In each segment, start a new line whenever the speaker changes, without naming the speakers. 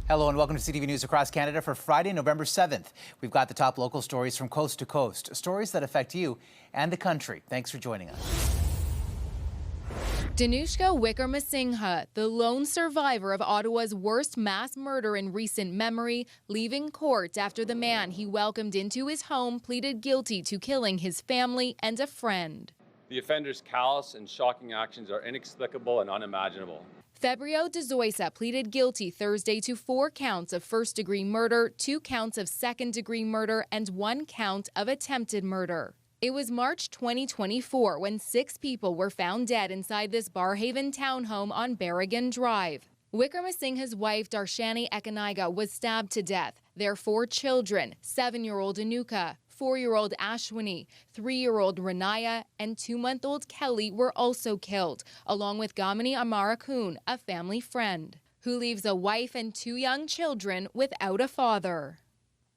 Hello and welcome to CTV News Across Canada for Friday, November 7th. We've got the top local stories from coast to coast, stories that affect you and the country. Thanks for joining us.
Danushka Wickramasinghe, the lone survivor of Ottawa's worst mass murder in recent memory, leaving court after the man he welcomed into his home pleaded guilty to killing his family and a friend.
The offender's callous and shocking actions are inexplicable and unimaginable.
Fabio de Zoysa pleaded guilty Thursday to 4 counts of first-degree murder, 2 counts of second-degree murder, and 1 count of attempted murder. It was March 2024 when 6 people were found dead inside this Barrhaven townhome on Barrhaven Drive. Wickramasinghe's wife, Darshani Ekaniga, was stabbed to death. Their 4 children, 7-year-old Anuka, 4-year-old Ashwini, 3-year-old Renaya, and 2-month-old Kelly were also killed, along with Gamini Amarakun, a family friend, who leaves a wife and 2 young children without a father.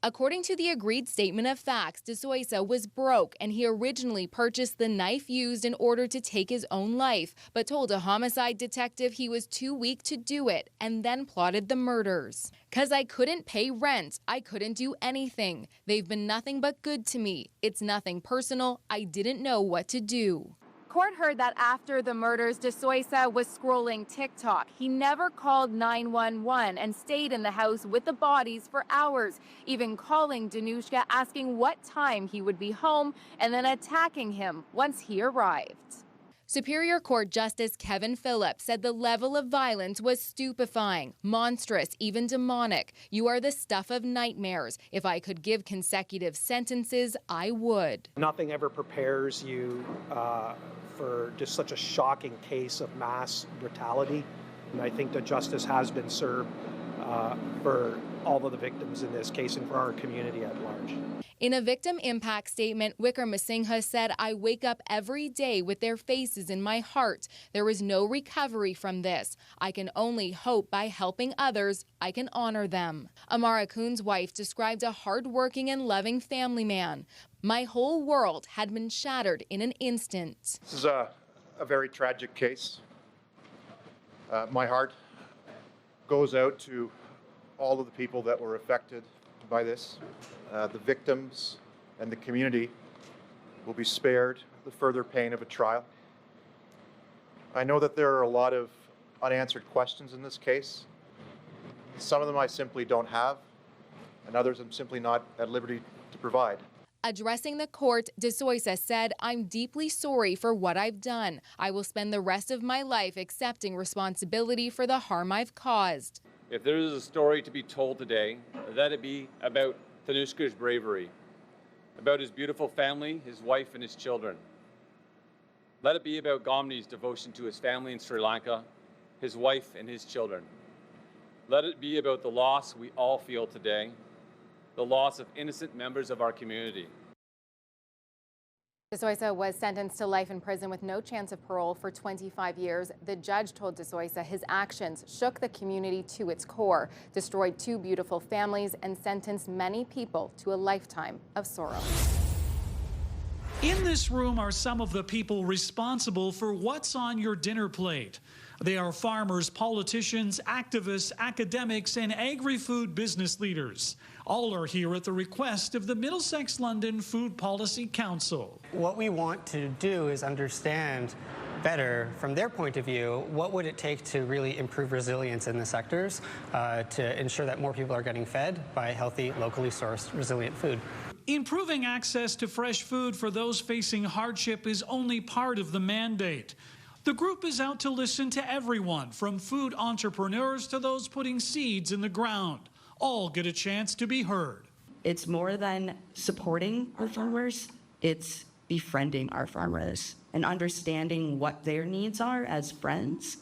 According to the agreed statement of facts, de Zoysa was broke and he originally purchased the knife used in order to take his own life, but told a homicide detective he was too weak to do it and then plotted the murders. "'Cause I couldn't pay rent, I couldn't do anything. They've been nothing but good to me. It's nothing personal. I didn't know what to do." Court heard that after the murders, de Zoysa was scrolling TikTok. He never called 911 and stayed in the house with the bodies for hours, even calling Danushka asking what time he would be home and then attacking him once he arrived. Superior Court Justice Kevin Phillips said the level of violence was stupefying, monstrous, even demonic. "You are the stuff of nightmares. If I could give consecutive sentences, I would."
Nothing ever prepares you for just such a shocking case of mass brutality. And I think that justice has been served for all of the victims in this case and for our community at large.
In a victim impact statement, Wickramasinghe said, "I wake up every day with their faces in my heart. There is no recovery from this. I can only hope by helping others, I can honor them." Amara Kuhn's wife described a hardworking and loving family man. "My whole world had been shattered in an instant."
This is a very tragic case. My heart goes out to all of the people that were affected by this. The victims and the community will be spared the further pain of a trial. I know that there are a lot of unanswered questions in this case. Some of them I simply don't have, and others I'm simply not at liberty to provide.
Addressing the court, de Zoysa said, "I'm deeply sorry for what I've done. I will spend the rest of my life accepting responsibility for the harm I've caused."
If there is a story to be told today, let it be about Danushka's bravery, about his beautiful family, his wife and his children. Let it be about Gamini's devotion to his family in Sri Lanka, his wife and his children. Let it be about the loss we all feel today, the loss of innocent members of our community.
De Zoysa was sentenced to life in prison with no chance of parole for 25 years. The judge told de Zoysa his actions shook the community to its core, destroyed 2 beautiful families, and sentenced many people to a lifetime of sorrow.
In this room are some of the people responsible for what's on your dinner plate. They are farmers, politicians, activists, academics, and agri-food business leaders. All are here at the request of the Middlesex London Food Policy Council.
What we want to do is understand better, from their point of view, what would it take to really improve resilience in the sectors to ensure that more people are getting fed by healthy, locally sourced, resilient food.
Improving access to fresh food for those facing hardship is only part of the mandate. The group is out to listen to everyone, from food entrepreneurs to those putting seeds in the ground. All get a chance to be heard.
It's more than supporting our farmers, it's befriending our farmers and understanding what their needs are as friends.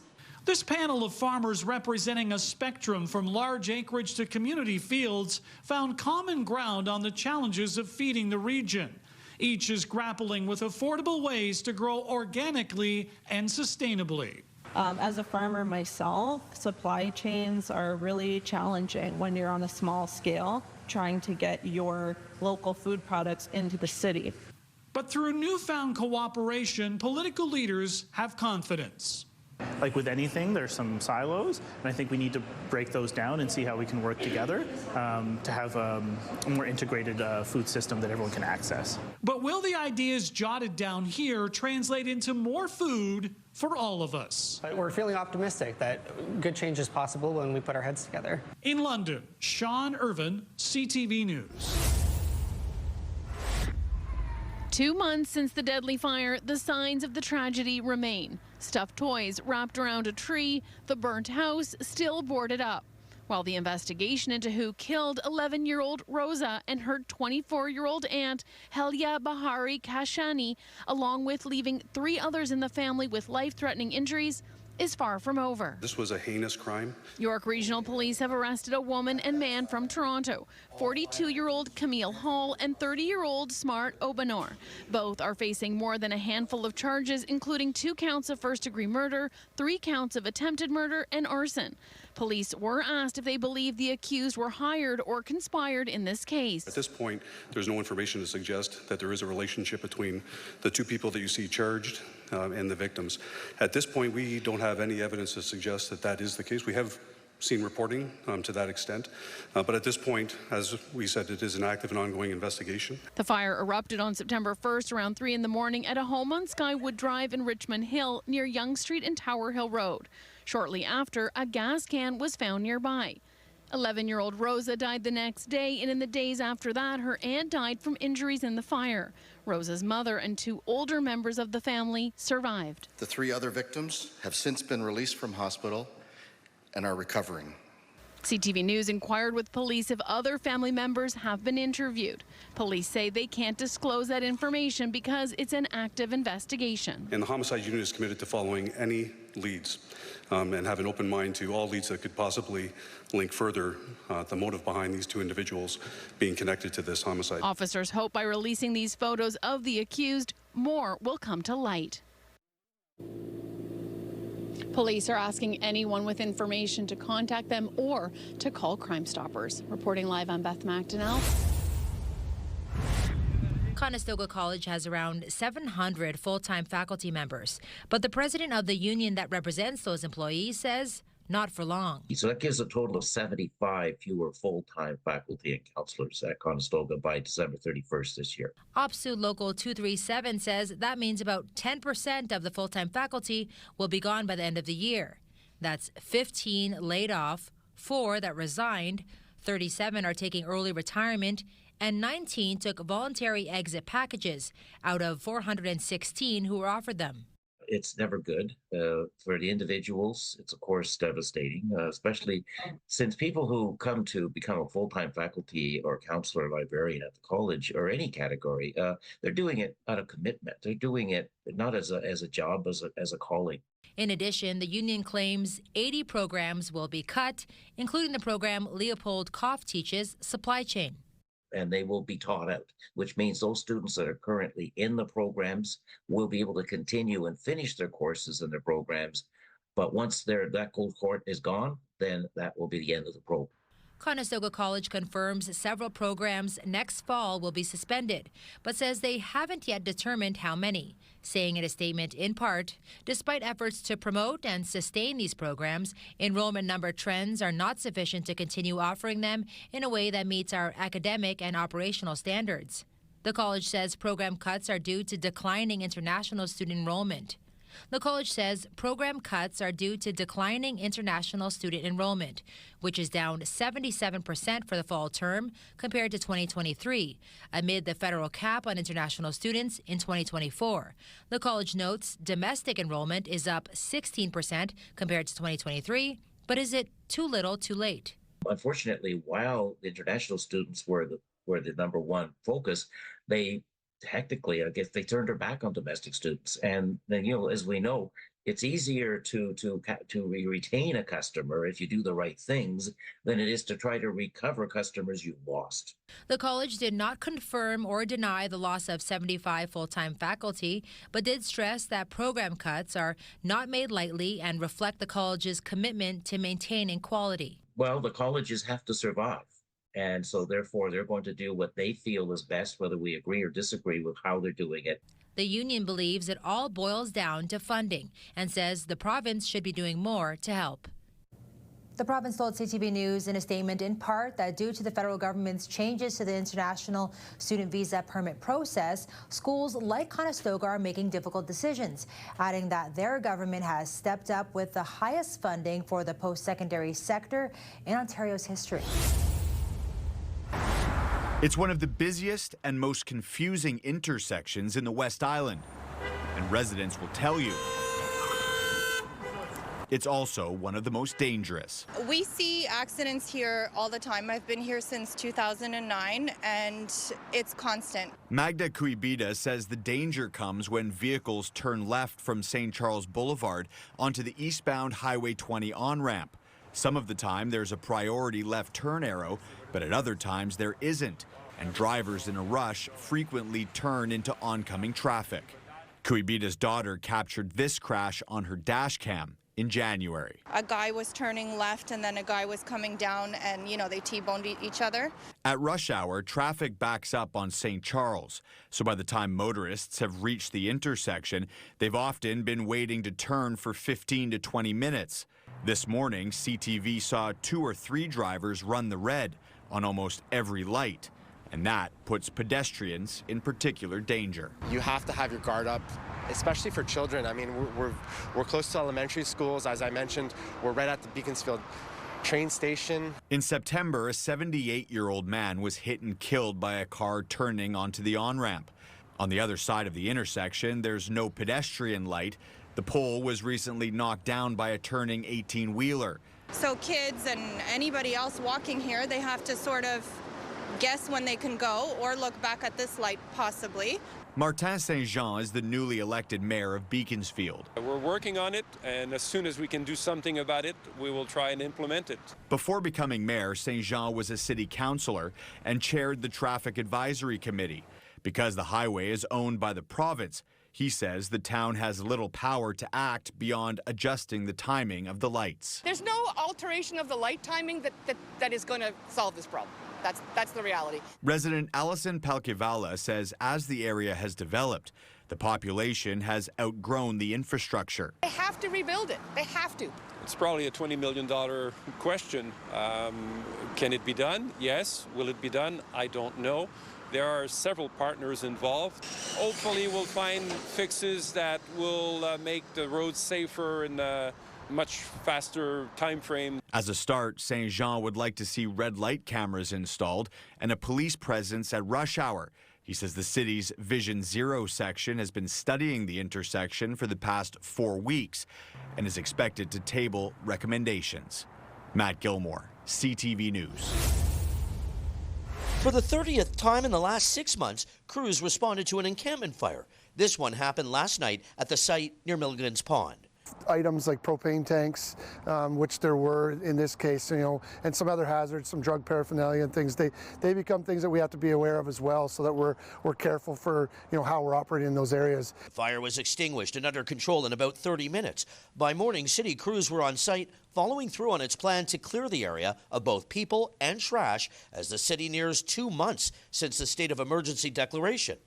This panel of farmers representing a spectrum from large acreage to community fields found common ground on the challenges of feeding the region. Each is grappling with affordable ways to grow organically and sustainably.
As a farmer myself, supply chains are really challenging when you're on a small scale, trying to get your local food products into the city.
But through newfound cooperation, political leaders have confidence.
Like with anything, there's some silos, and I think we need to break those down and see how we can work together to have a more integrated food system that everyone can access.
But will the ideas jotted down here translate into more food for all of us?
We're feeling optimistic that good change is possible when we put our heads together.
In London, Sean Irvin, CTV News.
2 months since the deadly fire, the signs of the tragedy remain. Stuffed toys wrapped around a tree, the burnt house still boarded up. While the investigation into who killed 11-year-old Rosa and her 24-year-old aunt, Helia Bahari Kashani, along with leaving 3 others in the family with life-threatening injuries, is far from over.
This was a heinous crime.
York Regional Police have arrested a woman and man from Toronto, 42-year-old Camille Hall and 30-year-old Smart Obanor. Both are facing more than a handful of charges, including 2 counts of first-degree murder, 3 counts of attempted murder, and arson. Police were asked if they believe the accused were hired or conspired in this case.
At this point, there's no information to suggest that there is a relationship between the 2 people that you see charged and the victims. At this point, we don't have any evidence to suggest that that is the case. We have seen reporting to that extent, but at this point, as we said, it is an active and ongoing investigation.
The fire erupted on September 1st around 3 in the morning at a home on Skywood Drive in Richmond Hill near Yonge Street and Tower Hill Road. Shortly after, a gas can was found nearby. 11-year-old Rosa died the next day, and in the days after that, her aunt died from injuries in the fire. Rosa's mother and 2 older members of the family survived.
The 3 other victims have since been released from hospital and are recovering.
CTV News inquired with police if other family members have been interviewed. Police say they can't disclose that information because it's an active investigation.
And the homicide unit is committed to following any leads and have an open mind to all leads that could possibly link further the motive behind these 2 individuals being connected to this homicide.
Officers hope by releasing these photos of the accused, more will come to light. Police are asking anyone with information to contact them or to call Crime Stoppers. Reporting live, I'm Beth McDonnell.
Conestoga College has around 700 full-time faculty members, but the president of the union that represents those employees says not for long.
So that gives a total of 75 fewer full-time faculty and counselors at Conestoga by December 31st this year.
OPSU Local 237 says that means about 10% of the full-time faculty will be gone by the end of the year. That's 15 laid off, 4 that resigned, 37 are taking early retirement, and 19 took voluntary exit packages out of 416 who were offered them.
It's never good for the individuals. It's, of course, devastating, especially since people who come to become a full-time faculty or counselor or librarian at the college or any category, they're doing it out of commitment. They're doing it not as a job, as a calling.
In addition, the union claims 80 programs will be cut, including the program Leopold Koff teaches, Supply Chain.
And they will be taught out, which means those students that are currently in the programs will be able to continue and finish their courses and their programs. But once that cohort is gone, then that will be the end of the program.
Conestoga College confirms several programs next fall will be suspended, but says they haven't yet determined how many, saying in a statement in part, despite efforts to promote and sustain these programs, enrollment number trends are not sufficient to continue offering them in a way that meets our academic and operational standards. The college says program cuts are due to declining international student enrollment. The college says program cuts are due to declining international student enrollment, which is down 77% for the fall term compared to 2023, amid the federal cap on international students in 2024. The college notes domestic enrollment is up 16% compared to 2023, but is it too little, too late?
Unfortunately, while the international students were the number one focus, they technically, I guess, they turned their back on domestic students. And then, as we know, it's easier to retain a customer if you do the right things than it is to try to recover customers you've lost.
The college did not confirm or deny the loss of 75 full-time faculty, but did stress that program cuts are not made lightly and reflect the college's commitment to maintaining quality.
Well, the colleges have to survive. And so, therefore, they're going to do what they feel is best, whether we agree or disagree with how they're doing it.
The union believes it all boils down to funding and says the province should be doing more to help. The province told CTV News in a statement in part that due to the federal government's changes to the international student visa permit process, schools like Conestoga are making difficult decisions, adding that their government has stepped up with the highest funding for the post-secondary sector in Ontario's history.
It's one of the busiest and most confusing intersections in the West Island, and residents will tell you it's also one of the most dangerous.
We see accidents here all the time. I've been here since 2009, and it's constant.
Magda Kuibida says the danger comes when vehicles turn left from St. Charles Boulevard onto the eastbound Highway 20 on-ramp. Some of the time there's a priority left turn arrow, but at other times there isn't, and drivers in a rush frequently turn into oncoming traffic. Kuibida's daughter captured this crash on her dash cam in January.
A guy was turning left and then a guy was coming down and, they T-boned each other.
At rush hour, traffic backs up on St. Charles. So by the time motorists have reached the intersection, they've often been waiting to turn for 15 to 20 minutes. This morning, CTV saw 2 or 3 drivers run the red on almost every light. And that puts pedestrians in particular danger.
You have to have your guard up, especially for children. I mean, we're close to elementary schools. As I mentioned, we're right at the Beaconsfield train station.
In September, a 78-year-old man was hit and killed by a car turning onto the on-ramp. On the other side of the intersection, there's no pedestrian light. The pole was recently knocked down by a turning 18-wheeler.
So kids and anybody else walking here, they have to sort of guess when they can go or look back at this light possibly.
Martin Saint-Jean is the newly elected mayor of Beaconsfield.
We're working on it, and as soon as we can do something about it, we will try and implement it.
Before becoming mayor, Saint-Jean was a city councillor and chaired the Traffic Advisory Committee. Because the highway is owned by the province, he says the town has little power to act beyond adjusting the timing of the lights.
There's no alteration of the light timing that is going to solve this problem. That's the reality.
Resident Alison Palkivala says as the area has developed, the population has outgrown the infrastructure.
They have to rebuild it. They have to.
It's probably a $20 million question. Can it be done? Yes. Will it be done? I don't know. There are several partners involved. Hopefully we'll find fixes that will make the roads safer in a much faster time frame.
As a start, Saint-Jean would like to see red light cameras installed and a police presence at rush hour. He says the city's Vision Zero section has been studying the intersection for the past 4 weeks and is expected to table recommendations. Matt Gilmore, CTV News.
For the 30th time in the last 6 months, crews responded to an encampment fire. This one happened last night at the site near Milligan's Pond.
Items like propane tanks, which there were in this case, and some other hazards, some drug paraphernalia and things, they become things that we have to be aware of as well, so that we're careful for how we're operating in those areas.
Fire was extinguished and under control in about 30 minutes. By morning, city crews were on site, following through on its plan to clear the area of both people and trash as the city nears 2 months since the state of emergency declaration.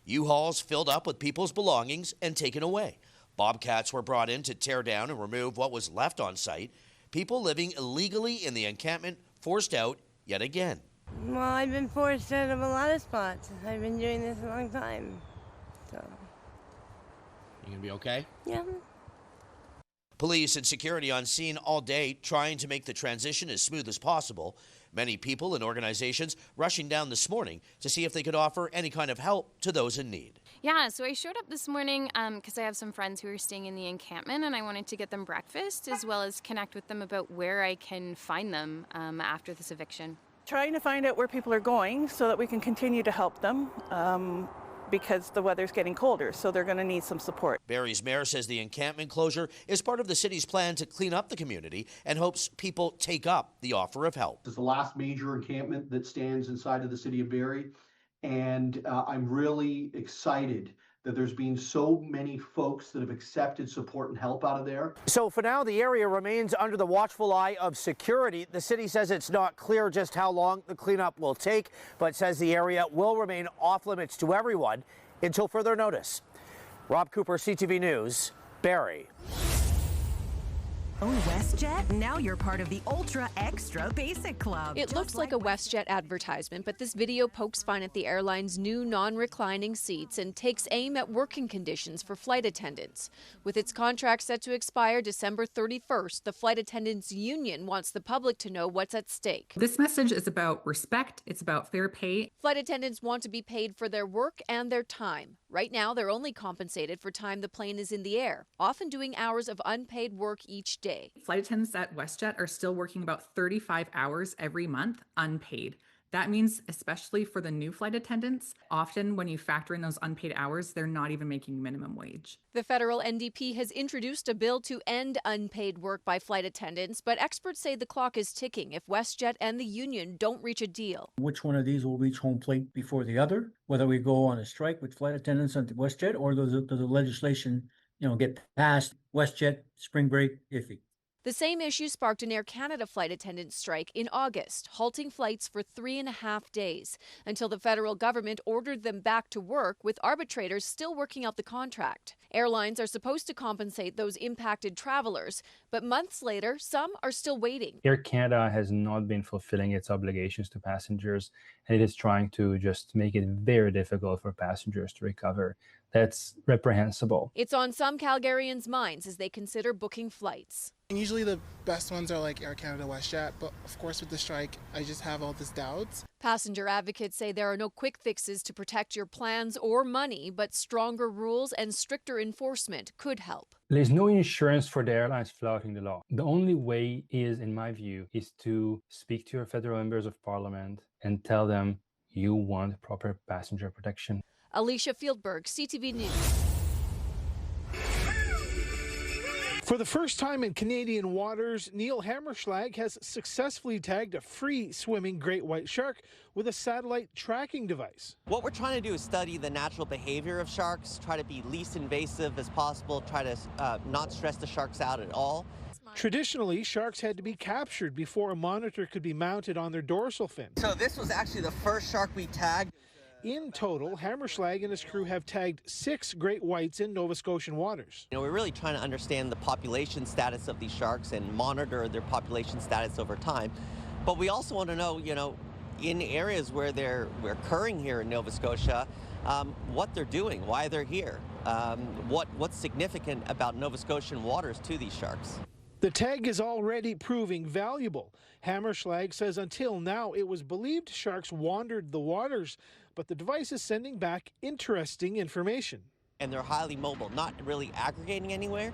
U-Hauls filled up with people's belongings and taken away. Bobcats were brought in to tear down and remove what was left on site. People living illegally in the encampment forced out yet again.
Well, I've been forced out of a lot of spots. I've been doing this a long time, so.
You gonna be okay?
Yeah.
Police and security on scene all day trying to make the transition as smooth as possible. Many people and organizations rushing down this morning to see if they could offer any kind of help to those in need.
Yeah, so I showed up this morning because I have some friends who are staying in the encampment and I wanted to get them breakfast as well as connect with them about where I can find them after this eviction.
Trying to find out where people are going so that we can continue to help them because the weather's getting colder, so they're going to need some support.
Barrie's mayor says the encampment closure is part of the city's plan to clean up the community and hopes people take up the offer of help.
This is the last major encampment that stands inside of the city of Barrie, and I'm really excited that there's been so many folks that have accepted support and help out of there.
So for now, the area remains under the watchful eye of security. The city says it's not clear just how long the cleanup will take, but says the area will remain off limits to everyone until further notice. Rob Cooper, CTV News, Barrie.
WestJet? Now you're part of the Ultra Extra Basic Club.
It looks like a WestJet advertisement, but this video pokes fun at the airline's new non-reclining seats and takes aim at working conditions for flight attendants. With its contract set to expire December 31st, the flight attendants union wants the public to know what's at stake.
This message is about respect. It's about fair pay.
Flight attendants want to be paid for their work and their time. Right now, they're only compensated for time the plane is in the air, often doing hours of unpaid work each day.
Flight attendants at WestJet are still working about 35 hours every month unpaid. That means, especially for the new flight attendants, often when you factor in those unpaid hours, they're not even making minimum wage.
The federal NDP has introduced a bill to end unpaid work by flight attendants, but experts say the clock is ticking if WestJet and the union don't reach a deal.
Which one of these will reach home plate before the other? Whether we go on a strike with flight attendants on WestJet or does the legislation, get passed? WestJet, spring break, iffy.
The same issue sparked an Air Canada flight attendant strike in August, halting flights for 3.5 days until the federal government ordered them back to work, with arbitrators still working out the contract. Airlines are supposed to compensate those impacted travelers, but months later, some are still waiting.
Air Canada has not been fulfilling its obligations to passengers, and it is trying to just make it very difficult for passengers to recover. That's reprehensible.
It's on some Calgarians' minds as they consider booking flights.
Usually the best ones are like Air Canada, WestJet, but of course with the strike, I just have all these doubts.
Passenger advocates say there are no quick fixes to protect your plans or money, but stronger rules and stricter enforcement could help.
There's no insurance for the airlines flouting the law. The only way is, in my view, is to speak to your federal members of parliament and tell them you want proper passenger protection.
Alicia Fieldberg, CTV News.
For the first time in Canadian waters, Neil Hammerschlag has successfully tagged a free-swimming great white shark with a satellite tracking device.
What we're trying to do is study the natural behavior of sharks, try to be least invasive as possible, try to not stress the sharks out at all.
Traditionally, sharks had to be captured before a monitor could be mounted on their dorsal fin.
So this was actually the first shark we tagged.
In total, Hammerschlag and his crew have tagged 6 great whites in Nova Scotian waters.
We're really trying to understand the population status of these sharks and monitor their population status over time. But we also want to know, in areas where they're occurring here in Nova Scotia, what they're doing, why they're here, what's significant about Nova Scotian waters to these sharks.
The tag is already proving valuable. Hammerschlag says until now it was believed sharks wandered the waters, but the device is sending back interesting information.
And they're highly mobile, not really aggregating anywhere,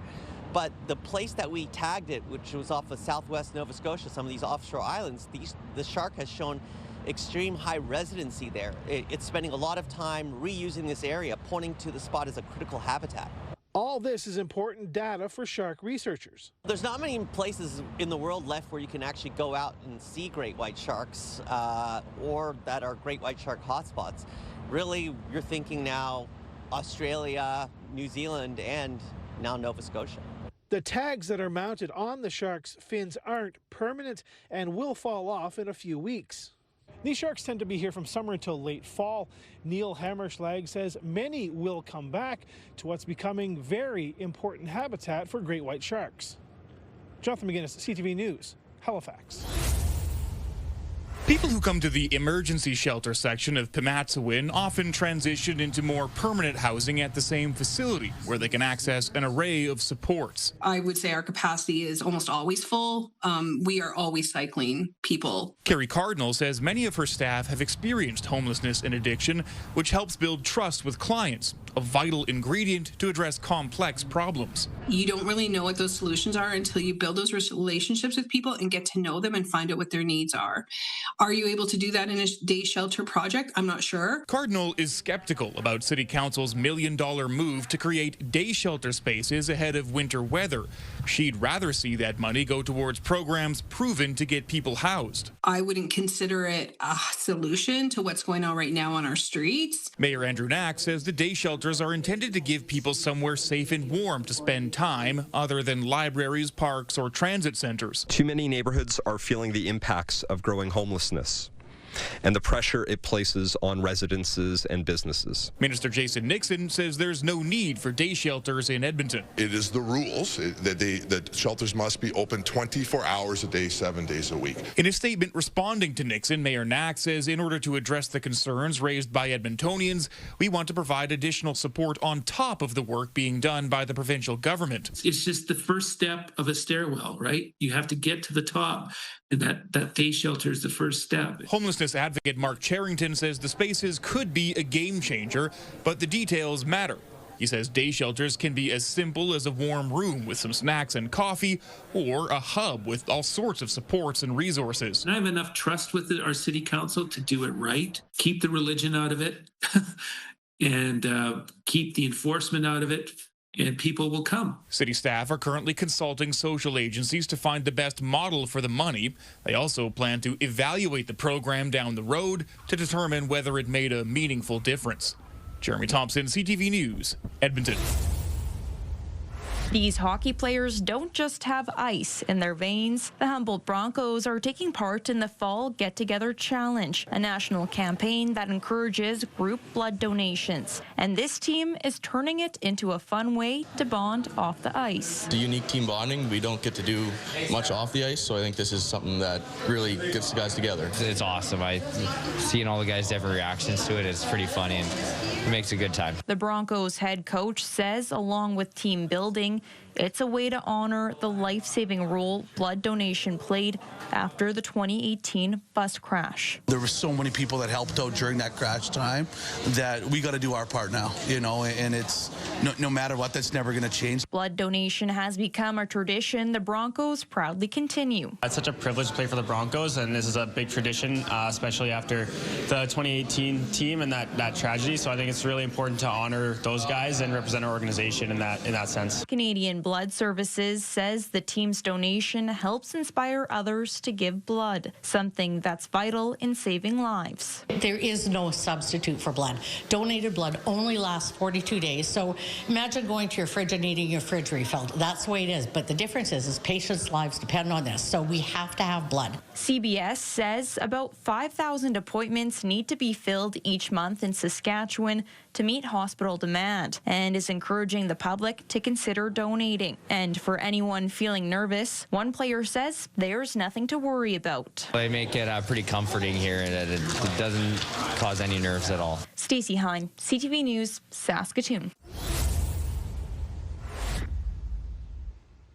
but the place that we tagged it, which was off of southwest Nova Scotia, some of these offshore islands, the shark has shown extreme high residency there. It's spending a lot of time reusing this area, pointing to the spot as a critical habitat.
All this is important data for shark researchers.
There's not many places in the world left where you can actually go out and see great white sharks or that are great white shark hotspots. Really, you're thinking now Australia, New Zealand, and now Nova Scotia.
The tags that are mounted on the shark's fins aren't permanent and will fall off in a few weeks. These sharks tend to be here from summer until late fall. Neil Hammerschlag says many will come back to what's becoming very important habitat for great white sharks. Jonathan McGinnis, CTV News, Halifax.
People who come to the emergency shelter section of Pimatuwin often transition into more permanent housing at the same facility, where they can access an array of supports.
I would say our capacity is almost always full. We are always cycling people.
Carrie Cardinal says many of her staff have experienced homelessness and addiction, which helps build trust with clients, a vital ingredient to address complex problems.
You don't really know what those solutions are until you build those relationships with people and get to know them and find out what their needs are. Are you able to do that in a day shelter project? I'm not sure.
Cardinal is skeptical about City Council's $1 million move to create day shelter spaces ahead of winter weather. She'd rather see that money go towards programs proven to get people housed.
I wouldn't consider it a solution to what's going on right now on our streets.
Mayor Andrew Knack says the day shelters are intended to give people somewhere safe and warm to spend time other than libraries, parks, or transit centers.
Too many neighborhoods are feeling the impacts of growing homelessness.
and the pressure it places on residences and businesses.
Minister Jason Nixon says there's no need for day shelters in Edmonton.
It is the rules that shelters must be open 24 hours a day, 7 days a week.
In a statement responding to Nixon, Mayor Knack says in order to address the concerns raised by Edmontonians, we want to provide additional support on top of the work being done by the provincial government.
It's just the first step of a stairwell, right? You have to get to the top, and that day shelter is the first step.
Homelessness advocate Mark Charrington says the spaces could be a game changer, but the details matter. He says day shelters can be as simple as a warm room with some snacks and coffee, or a hub with all sorts of supports and resources.
And I have enough trust with our city council to do it right, keep the religion out of it, and keep the enforcement out of it, and people will come.
City staff are currently consulting social agencies to find the best model for the money. They also plan to evaluate the program down the road to determine whether it made a meaningful difference. Jeremy Thompson, CTV News, Edmonton.
These hockey players don't just have ice in their veins. The Humboldt Broncos are taking part in the Fall Get Together Challenge, a national campaign that encourages group blood donations. And this team is turning it into a fun way to bond off the ice.
The unique team bonding, we don't get to do much off the ice, so I think this is something that really gets the guys together.
It's awesome. Seeing all the guys' different reactions to it is pretty funny, and it makes a good time.
The Broncos head coach says, along with team building, it's a way to honor the life-saving role blood donation played after the 2018 bus crash.
There were so many people that helped out during that crash time that we got to do our part now, and it's no matter what, that's never going to change.
Blood donation has become a tradition the Broncos proudly continue.
It's such a privilege to play for the Broncos, and this is a big tradition, especially after the 2018 team and that tragedy. So I think it's really important to honor those guys and represent our organization in that sense.
Canadian Blood Services says the team's donation helps inspire others to give blood, something that's vital in saving lives.
There is no substitute for blood. Donated blood only lasts 42 days. So imagine going to your fridge and needing your fridge refilled. That's the way it is. But the difference is patients' lives depend on this. So we have to have blood.
CBS says about 5,000 appointments need to be filled each month in Saskatchewan to meet hospital demand, and is encouraging the public to consider donating. And for anyone feeling nervous, one player says there's nothing to worry about.
They make it pretty comforting here, and it doesn't cause any nerves at all.
Stacey Hine, CTV News, Saskatoon.